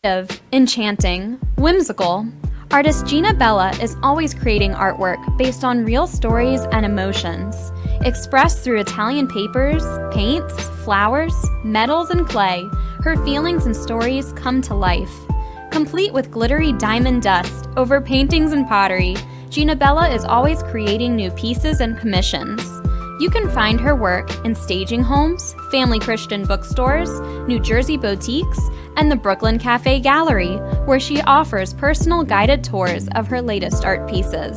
Enchanting, whimsical, artist Gina Bella is always creating artwork based on real stories and emotions, expressed through Italian papers, paints, flowers, metals, and clay. Her feelings and stories come to life. Complete with glittery diamond dust over paintings and pottery, Gina Bella is always creating new pieces and commissions. You can find her work in staging homes, family Christian bookstores, New Jersey boutiques, and the Brooklyn Cafe Gallery, where she offers personal guided tours of her latest art pieces.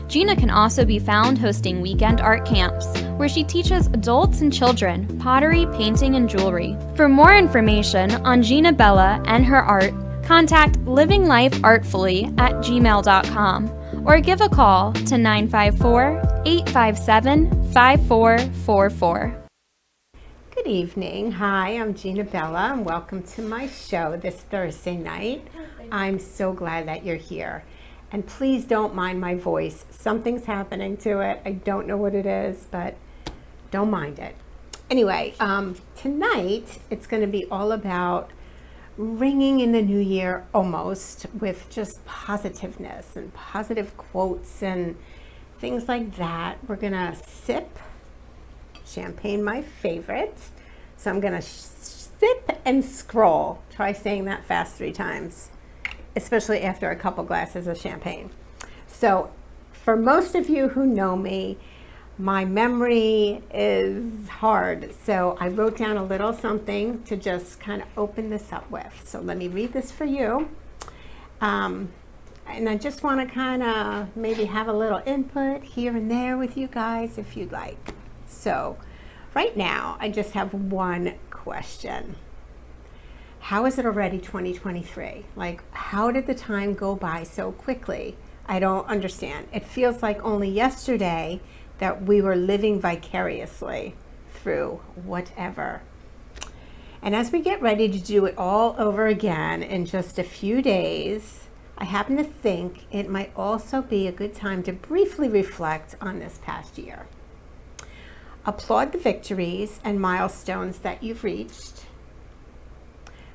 Gina can also be found hosting weekend art camps, where she teaches adults and children pottery, painting, and jewelry. For more information on Gina Bella and her art, contact livinglifeartfully@gmail.com or give a call to 954-857-5444. Good evening. Hi, I'm Gina Bella, and welcome to my show this Thursday night. I'm so glad that you're here. And please don't mind my voice. Something's happening to it. I don't know what it is, but don't mind it. Anyway, tonight it's going to be all about ringing in the new year almost with just positiveness and positive quotes and things like that. We're going to sip champagne, my favorite. So I'm going to sip and scroll. Try saying that fast 3 times, especially after a couple glasses of champagne. So for most of you who know me, my memory is hard. So I wrote down a little something to just kind of open this up with. So let me read this for you. And I just want to kind of maybe have a little input here and there with you guys if you'd like. So right now, I just have one question. How is it already 2023? Like, how did the time go by so quickly? I don't understand. It feels like only yesterday that we were living vicariously through whatever. And as we get ready to do it all over again in just a few days, I happen to think it might also be a good time to briefly reflect on this past year. Applaud the victories and milestones that you've reached.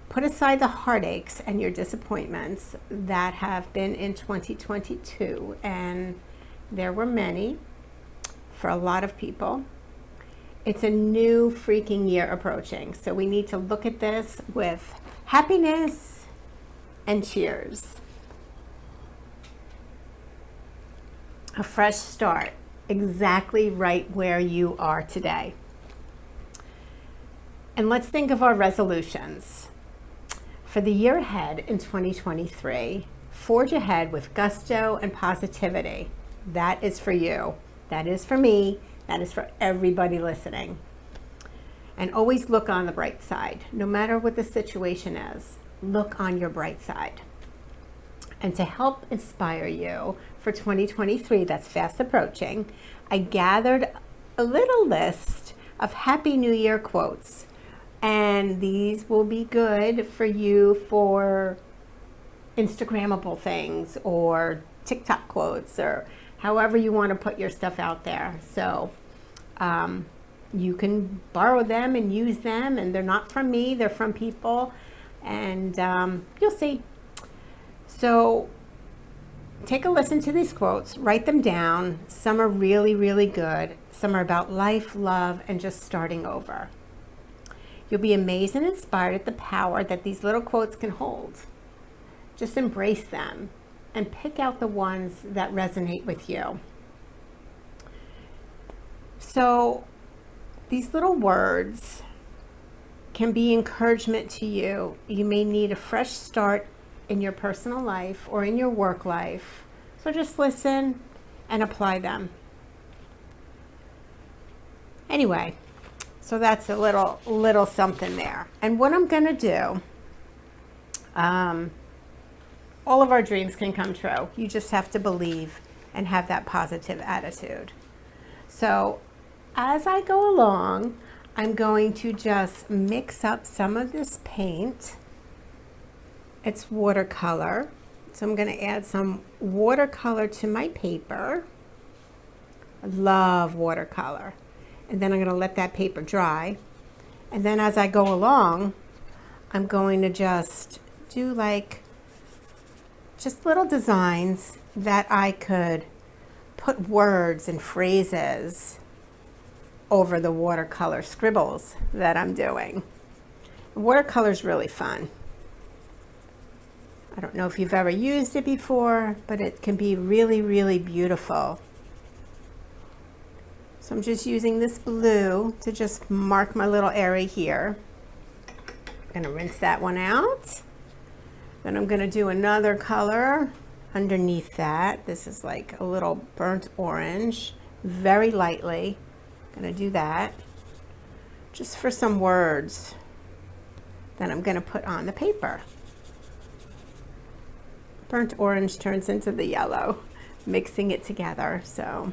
Put aside the heartaches and your disappointments that have been in 2022, and there were many for a lot of people. It's a new freaking year approaching, so we need to look at this with happiness and cheers. A fresh start, exactly right where you are today. And let's think of our resolutions. For the year ahead in 2023, forge ahead with gusto and positivity. That is for you. That is for me. That is for everybody listening. And always look on the bright side. No matter what the situation is, look on your bright side. And to help inspire you for 2023, that's fast approaching, I gathered a little list of Happy New Year quotes. And these will be good for you for Instagrammable things or TikTok quotes or however you want to put your stuff out there. So you can borrow them and use them, and they're not from me, they're from people, and you'll see. So take a listen to these quotes, write them down. Some are really, really good. Some are about life, love, and just starting over. You'll be amazed and inspired at the power that these little quotes can hold. Just embrace them and pick out the ones that resonate with you. So these little words can be encouragement to you. You may need a fresh start in your personal life or in your work life. So just listen and apply them. Anyway, so that's a little something there. And what I'm going to do, all of our dreams can come true. You just have to believe and have that positive attitude. So as I go along, I'm going to just mix up some of this paint. It's watercolor. So I'm going to add some watercolor to my paper. I love watercolor. And then I'm going to let that paper dry. And then as I go along, I'm going to just do like just little designs that I could put words and phrases over the watercolor scribbles that I'm doing. Watercolor is really fun. I don't know if you've ever used it before, but it can be really, really beautiful. So I'm just using this blue to just mark my little area here. I'm going to rinse that one out. Then I'm going to do another color underneath that. This is like a little burnt orange, very lightly. I'm going to do that just for some words. Then I'm going to put on the paper. Burnt orange turns into the yellow, mixing it together. So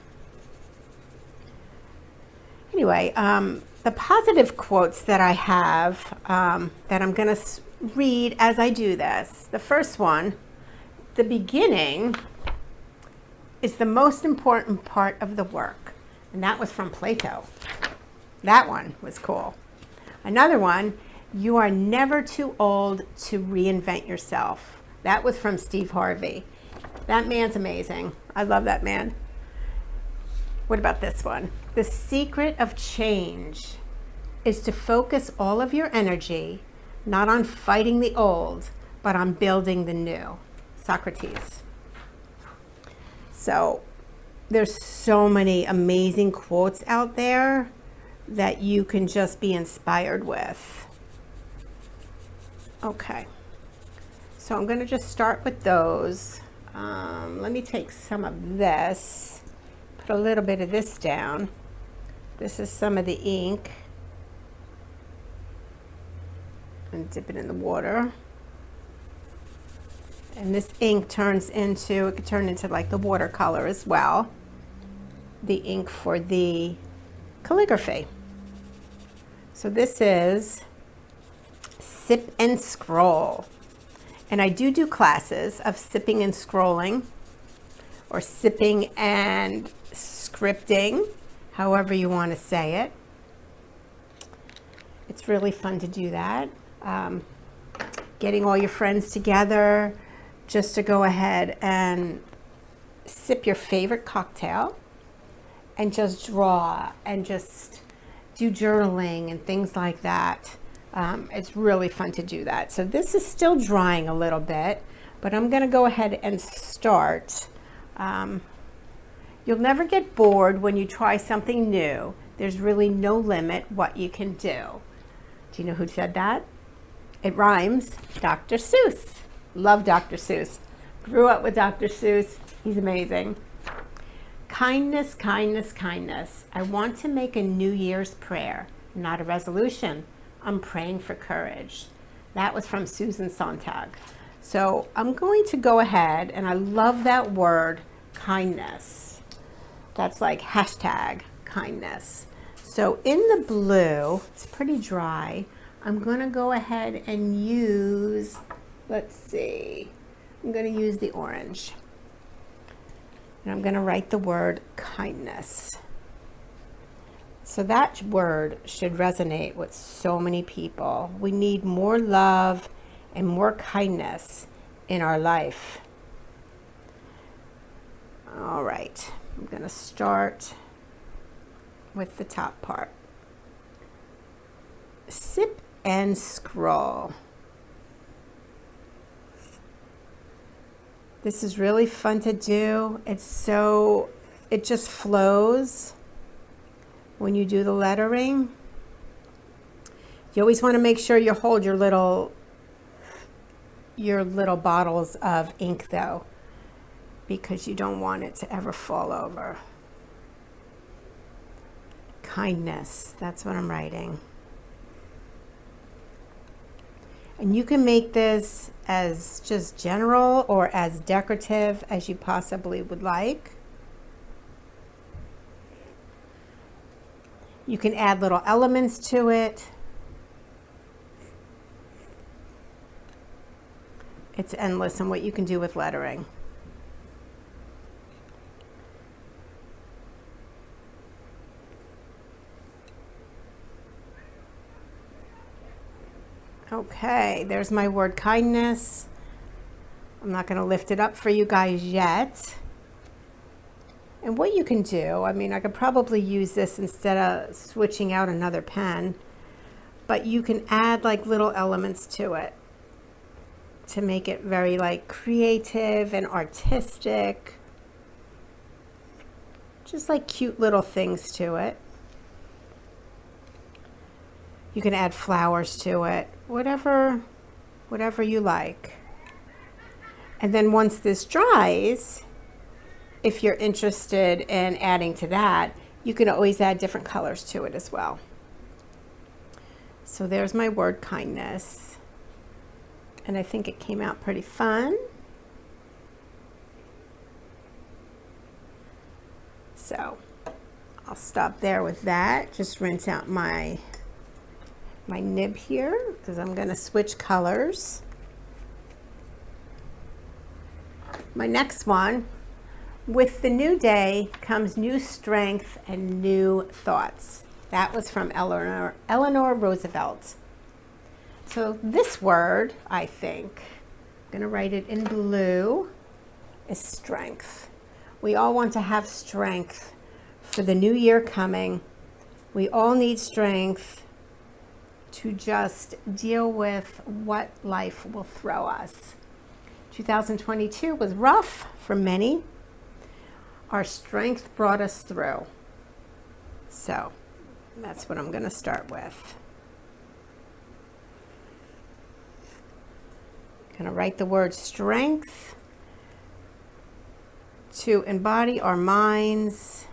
anyway, the positive quotes that I have that I'm going to read as I do this. The first one, the beginning is the most important part of the work. And that was from Plato. That one was cool. Another one, you are never too old to reinvent yourself. That was from Steve Harvey. That man's amazing. I love that man. What about this one? The secret of change is to focus all of your energy not on fighting the old, but on building the new. Socrates. So there's so many amazing quotes out there that you can just be inspired with. Okay. So I'm going to just start with those. Let me take some of this, put a little bit of this down. This is some of the ink. And dip it in the water. And this ink turns into, it could turn into like the watercolor as well. The ink for the calligraphy. So this is Sip and Scroll. And I do classes of sipping and scrolling, or sipping and scripting, however you want to say it. It's really fun to do that. Getting all your friends together just to go ahead and sip your favorite cocktail and just draw and just do journaling and things like that. It's really fun to do that. So this is still drying a little bit, but I'm going to go ahead and start. You'll never get bored when you try something new. There's really no limit what you can do. Do you know who said that? It rhymes. Dr. Seuss. Love Dr. Seuss. Grew up with Dr. Seuss. He's amazing. Kindness, kindness, kindness. I want to make a New Year's prayer, not a resolution. I'm praying for courage. That was from Susan Sontag. So I'm going to go ahead, and I love that word, kindness. That's like hashtag kindness. So in the blue, it's pretty dry. I'm going to go ahead and use, let's see, I'm going to use the orange. And I'm going to write the word kindness. So that word should resonate with so many people. We need more love and more kindness in our life. All right, I'm going to start with the top part. Sip and scroll. This is really fun to do. It just flows when you do the lettering. You always want to make sure you hold your little bottles of ink though, because you don't want it to ever fall over. Kindness, that's what I'm writing. And you can make this as just general or as decorative as you possibly would like. You can add little elements to it. It's endless in what you can do with lettering. Okay, there's my word kindness. I'm not going to lift it up for you guys yet. And what you can do, I mean, I could probably use this instead of switching out another pen, but you can add like little elements to it to make it very like creative and artistic. Just like cute little things to it. You can add flowers to it, whatever you like. And then once this dries, if you're interested in adding to that, you can always add different colors to it as well. So there's my word kindness. And I think it came out pretty fun. So I'll stop there with that. Just rinse out my nib here because I'm going to switch colors. My next one, with the new day comes new strength and new thoughts. That was from Eleanor Roosevelt. So this word, I think, I'm going to write it in blue, is strength. We all want to have strength for the new year coming. We all need strength to just deal with what life will throw us. 2022 was rough for many. Our strength brought us through. So that's what I'm going to start with. I'm going to write the word strength to embody our minds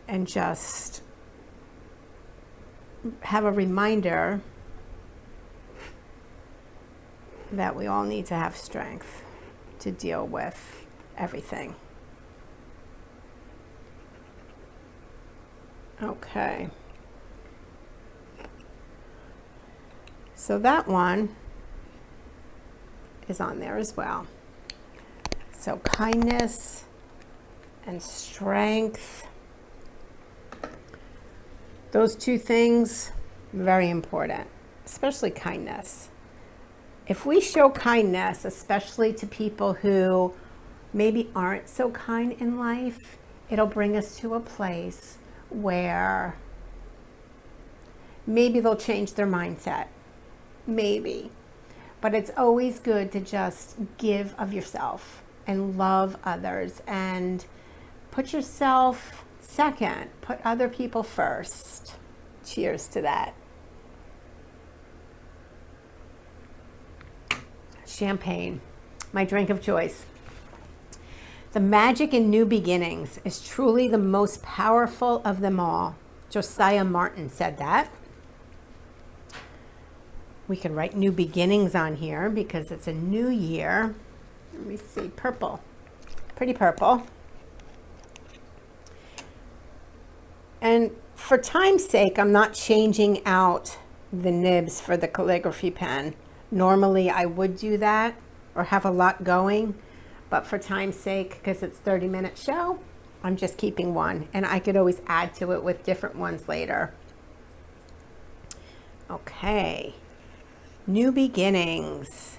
and just have a reminder that we all need to have strength to deal with everything. Okay. So that one is on there as well. So kindness and strength. Those two things, very important, especially kindness. If we show kindness, especially to people who maybe aren't so kind in life, it'll bring us to a place where maybe they'll change their mindset. Maybe. But it's always good to just give of yourself and love others and put yourself second, put other people first. Cheers to that. Champagne, my drink of choice. The magic in new beginnings is truly the most powerful of them all. Josiah Martin said that. We can write new beginnings on here because it's a new year. Let me see, purple, pretty purple. And for time's sake, I'm not changing out the nibs for the calligraphy pen. Normally I would do that or have a lot going, but for time's sake, because it's a 30-minute show, I'm just keeping one, and I could always add to it with different ones later. Okay, new beginnings.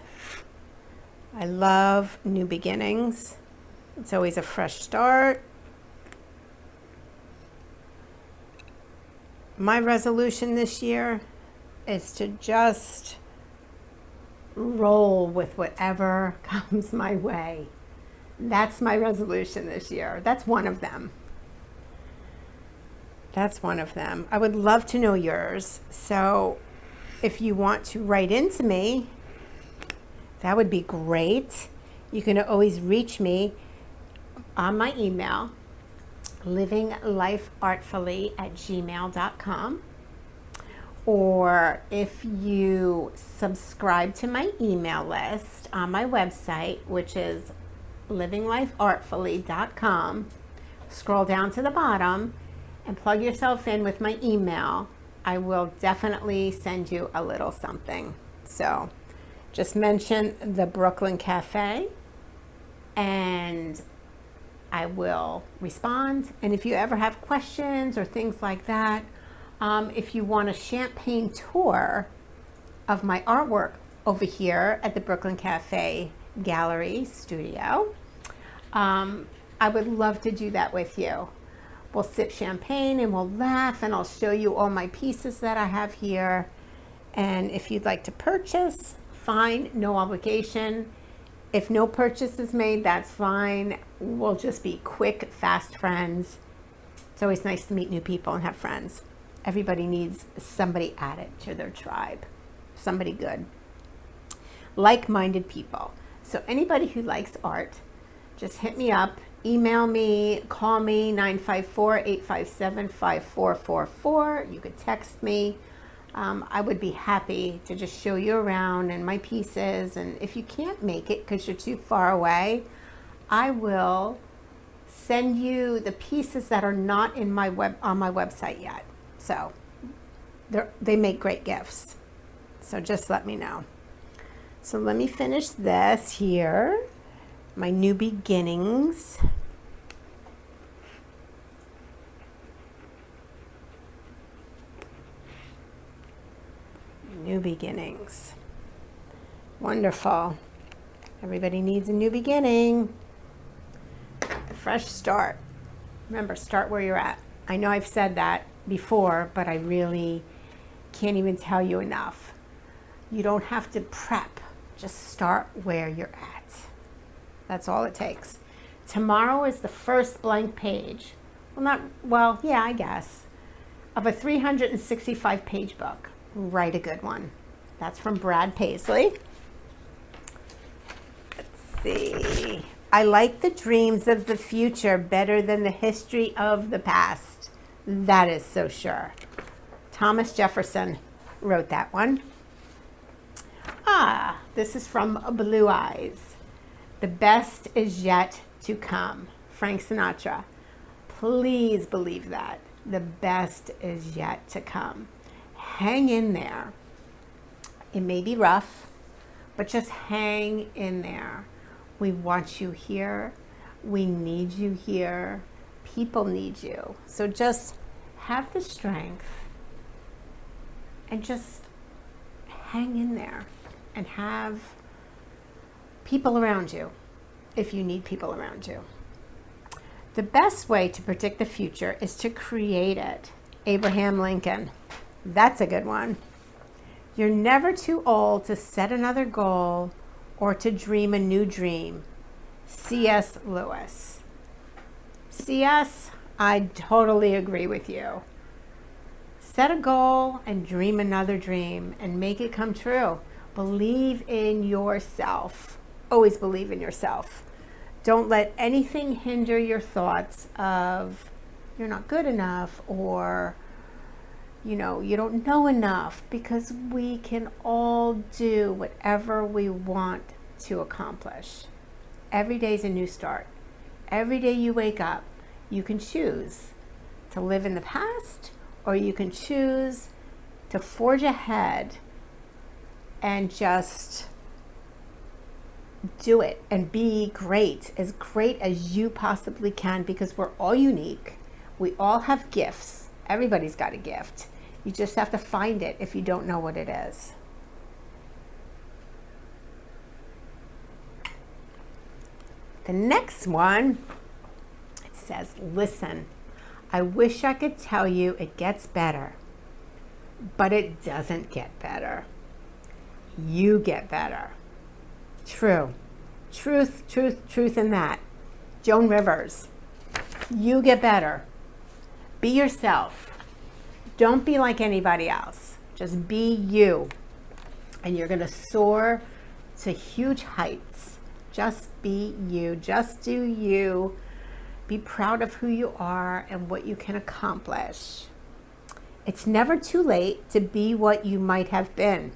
I love new beginnings. It's always a fresh start. My resolution this year is to just roll with whatever comes my way. That's my resolution this year. That's one of them. That's one of them. I would love to know yours. So if you want to write into me, that would be great. You can always reach me on my email, livinglifeartfully@gmail.com. Or if you subscribe to my email list on my website, which is livinglifeartfully.com, scroll down to the bottom and plug yourself in with my email. I will definitely send you a little something. So just mention the Brooklyn Cafe and I will respond. And if you ever have questions or things like that, if you want a champagne tour of my artwork over here at the Brooklyn Cafe Gallery Studio, I would love to do that with you. We'll sip champagne and we'll laugh, and I'll show you all my pieces that I have here. And if you'd like to purchase, fine, no obligation. If no purchase is made, that's fine. We'll just be quick, fast friends. It's always nice to meet new people and have friends. Everybody needs somebody added to their tribe, somebody good, like-minded people. So anybody who likes art, just hit me up, email me, call me, 954-857-5444. You could text me. I would be happy to just show you around and my pieces. And if you can't make it because you're too far away, I will send you the pieces that are not in my on my website yet. So they make great gifts. So just let me know. So let me finish this here. My new beginnings. New beginnings. Wonderful. Everybody needs a new beginning. A fresh start. Remember, start where you're at. I know I've said that before, but I really can't even tell you enough. You don't have to prep. Just start where you're at. That's all it takes. Tomorrow is the first blank page. Yeah, I guess. Of a 365 page book. Write a good one. That's from Brad Paisley. Let's see. I like the dreams of the future better than the history of the past. That is so sure. Thomas Jefferson wrote that one. This is from Blue Eyes. The best is yet to come. Frank Sinatra. Please believe that. The best is yet to come. Hang in there. It may be rough, but just hang in there. We want you here. We need you here. People need you. So just have the strength and just hang in there and have people around you if you need people around you. The best way to predict the future is to create it. Abraham Lincoln. That's a good one. You're never too old to set another goal or to dream a new dream. C.S. Lewis. C.S., I totally agree with you. Set a goal and dream another dream and make it come true. Believe in yourself. Always believe in yourself. Don't let anything hinder your thoughts of you're not good enough or you don't know enough, because we can all do whatever we want to accomplish. Every day is a new start. Every day you wake up, you can choose to live in the past, or you can choose to forge ahead and just do it and be great as you possibly can, because we're all unique. We all have gifts. Everybody's got a gift. You just have to find it if you don't know what it is. The next one, it says, listen, I wish I could tell you it gets better, but it doesn't get better. You get better. True. Truth in that. Joan Rivers. You get better. Be yourself. Don't be like anybody else. Just be you. And you're going to soar to huge heights. Just be you. Just do you. Be proud of who you are and what you can accomplish. It's never too late to be what you might have been.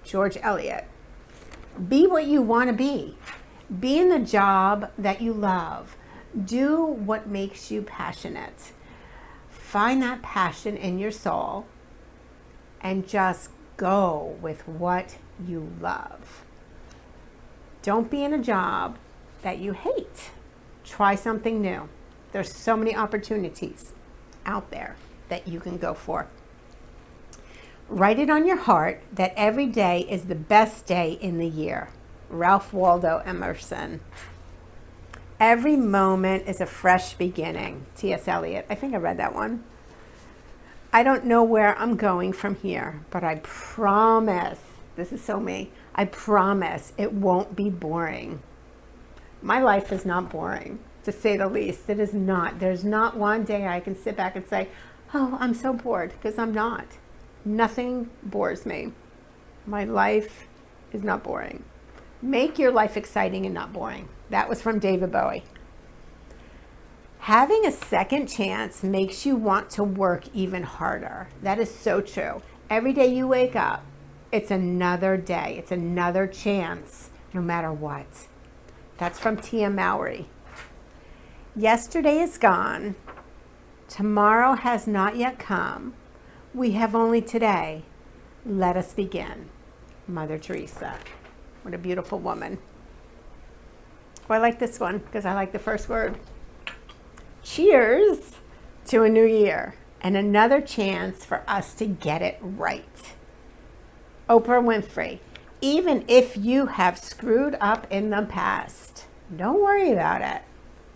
George Eliot. Be what you want to be. Be in the job that you love. Do what makes you passionate. Find that passion in your soul and just go with what you love. Don't be in a job that you hate. Try something new. There's so many opportunities out there that you can go for. Write it on your heart that every day is the best day in the year. Ralph Waldo Emerson. Every moment is a fresh beginning. T.S. Eliot. I think I read that one. I don't know where I'm going from here, but I promise, this is so me, I promise it won't be boring. My life is not boring, to say the least. It is not. There's not one day I can sit back and say, oh, I'm so bored, because I'm not. Nothing bores me. My life is not boring. Make your life exciting and not boring. That was from David Bowie. Having a second chance makes you want to work even harder. That is so true. Every day you wake up, it's another day. It's another chance, no matter what. That's from Tia Mowry. Yesterday is gone. Tomorrow has not yet come. We have only today. Let us begin. Mother Teresa. What a beautiful woman. Well, I like this one because I like the first word. Cheers to a new year and another chance for us to get it right. Oprah Winfrey. Even if you have screwed up in the past, don't worry about it.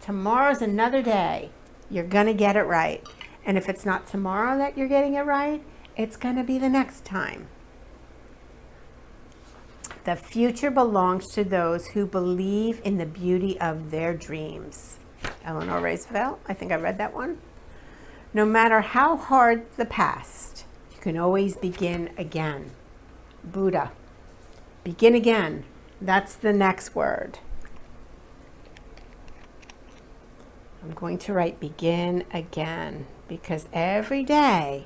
Tomorrow's another day. You're going to get it right. And if it's not tomorrow that you're getting it right, it's going to be the next time. The future belongs to those who believe in the beauty of their dreams. Eleanor Roosevelt, I think I read that one. No matter how hard the past, you can always begin again. Buddha, begin again. That's the next word. I'm going to write begin again because every day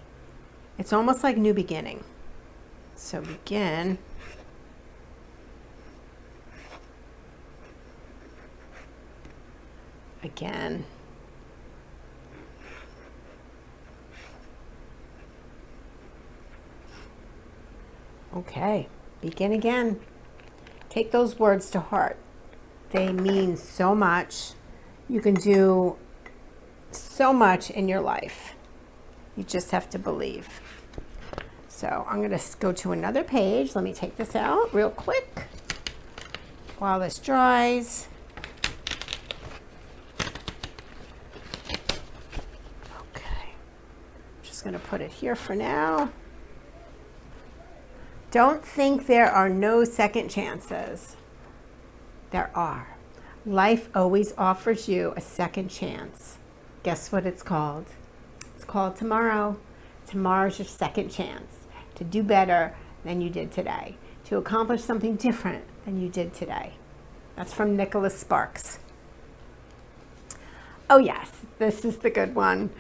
it's almost like new beginning. So begin again. Okay, begin again. Take those words to heart. They mean so much. You can do so much in your life. You just have to believe. So I'm going to go to another page. Let me take this out real quick while this dries. Going to put it here for now. Don't think there are no second chances. There are. Life always offers you a second chance. Guess what it's called? It's called tomorrow. Tomorrow's your second chance to do better than you did today, to accomplish something different than you did today. That's from Nicholas Sparks. Oh yes, this is the good one.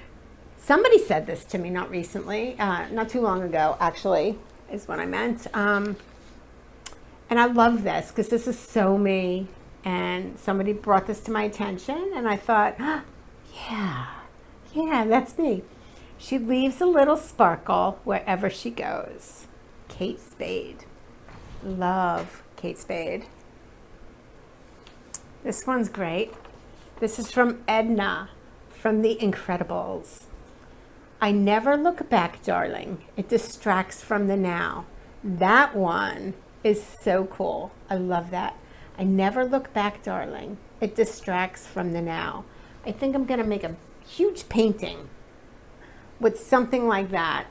Somebody said this to me, not recently, not too long ago, actually, is what I meant. And I love this because this is so me. And somebody brought this to my attention, and I thought, oh, yeah, that's me. She leaves a little sparkle wherever she goes. Kate Spade. Love Kate Spade. This one's great. This is from Edna from The Incredibles. I never look back, darling. It distracts from the now. That one is so cool. I love that. I never look back, darling. It distracts from the now. I think I'm going to make a huge painting with something like that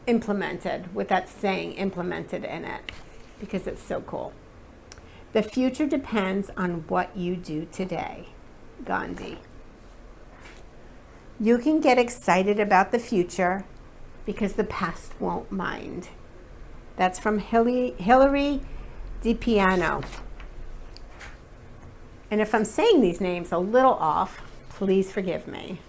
implemented, with that saying implemented in it, because it's so cool. The future depends on what you do today. Gandhi. You can get excited about the future because the past won't mind. That's from Hilary DiPiano. And if I'm saying these names a little off, please forgive me.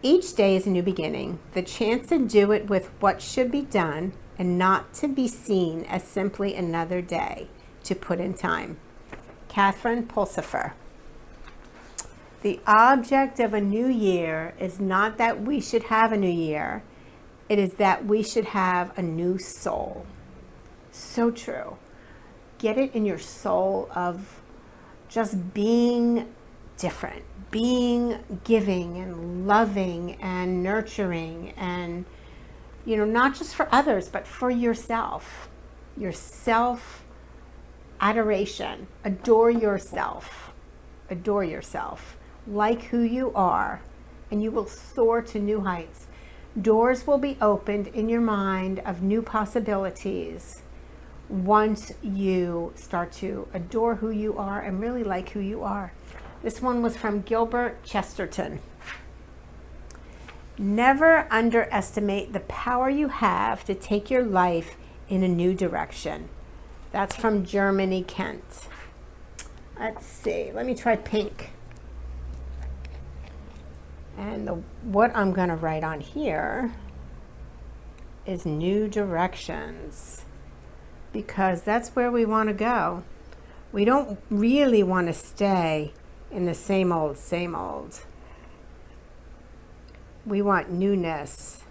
Each day is a new beginning, the chance to do it with what should be done and not to be seen as simply another day to put in time. Catherine Pulsifer. The object of a new year is not that we should have a new year. It is that we should have a new soul. So true. Get it in your soul of just being different. Being giving and loving and nurturing and, not just for others, but for yourself. Your self adoration. Adore yourself. Adore yourself. Like who you are, and you will soar to new heights. Doors will be opened in your mind of new possibilities once you start to adore who you are and really like who you are. This one was from Gilbert Chesterton. Never underestimate the power you have to take your life in a new direction. That's from Germany, Kent. Let's see. Let me try pink. And what I'm going to write on here is new directions, because that's where we want to go. We don't really want to stay in the same old, same old. We want newness.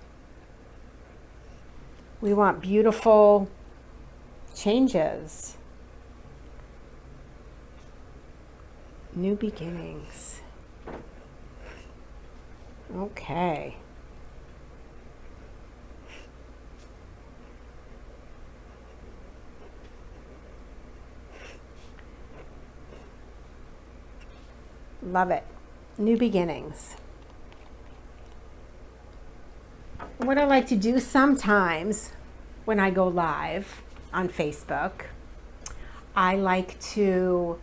We want beautiful changes. New beginnings. Okay. Love it. New beginnings. What I like to do sometimes when I go live on Facebook, I like to,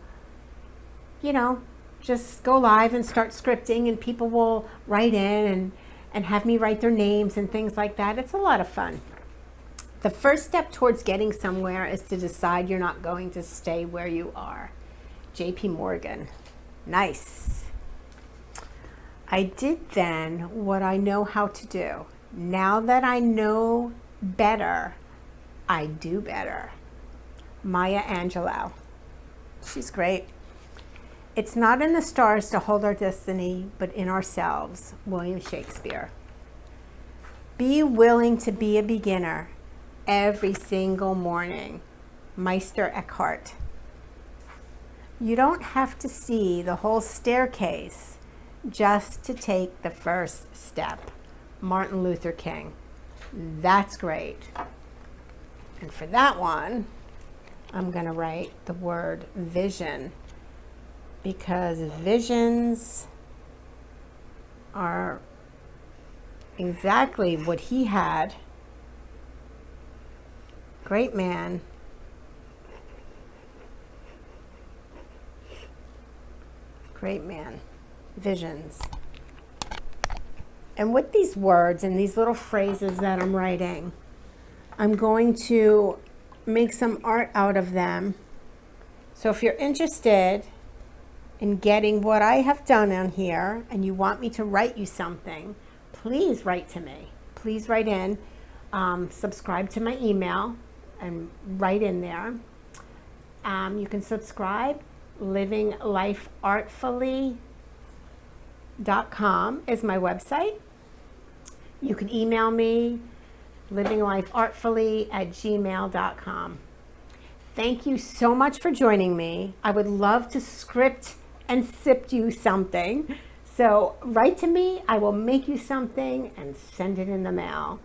just go live and start scripting, and people will write in and have me write their names and things like that. It's a lot of fun. The first step towards getting somewhere is to decide you're not going to stay where you are. J.P. Morgan. Nice. I did then what I know how to do. Now that I know better, I do better. Maya Angelou. She's great. It's not in the stars to hold our destiny, but in ourselves. William Shakespeare. Be willing to be a beginner every single morning. Meister Eckhart. You don't have to see the whole staircase just to take the first step. Martin Luther King. That's great. And for that one, I'm going to write the word vision, because visions are exactly what he had. Great man. Great man. Visions. And with these words and these little phrases that I'm writing, I'm going to make some art out of them. So if you're interested in getting what I have done on here and you want me to write you something, please write to me. Please write in. Subscribe to my email and write in there. You can subscribe. livinglifeartfully.com is my website. You can email me, livinglifeartfully@gmail.com. Thank you so much for joining me. I would love to script and sip you something. So write to me. I will make you something and send it in the mail.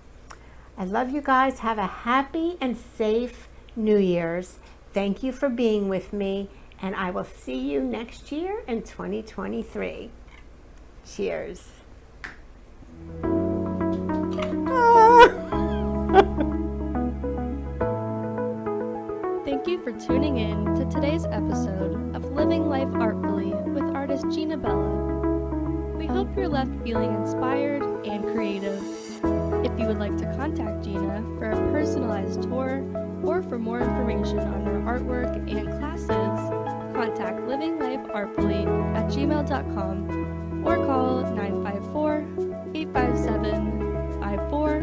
I love you guys. Have a happy and safe New Year's. Thank you for being with me, and I will see you next year in 2023. Cheers. Thank you for tuning in to today's episode of Living Life Artfully with artist Gina Bella. We hope you're left feeling inspired and creative. If you would like to contact Gina for a personalized tour or for more information on her artwork and classes, contact livinglifeartfully@gmail.com or call 954-857-54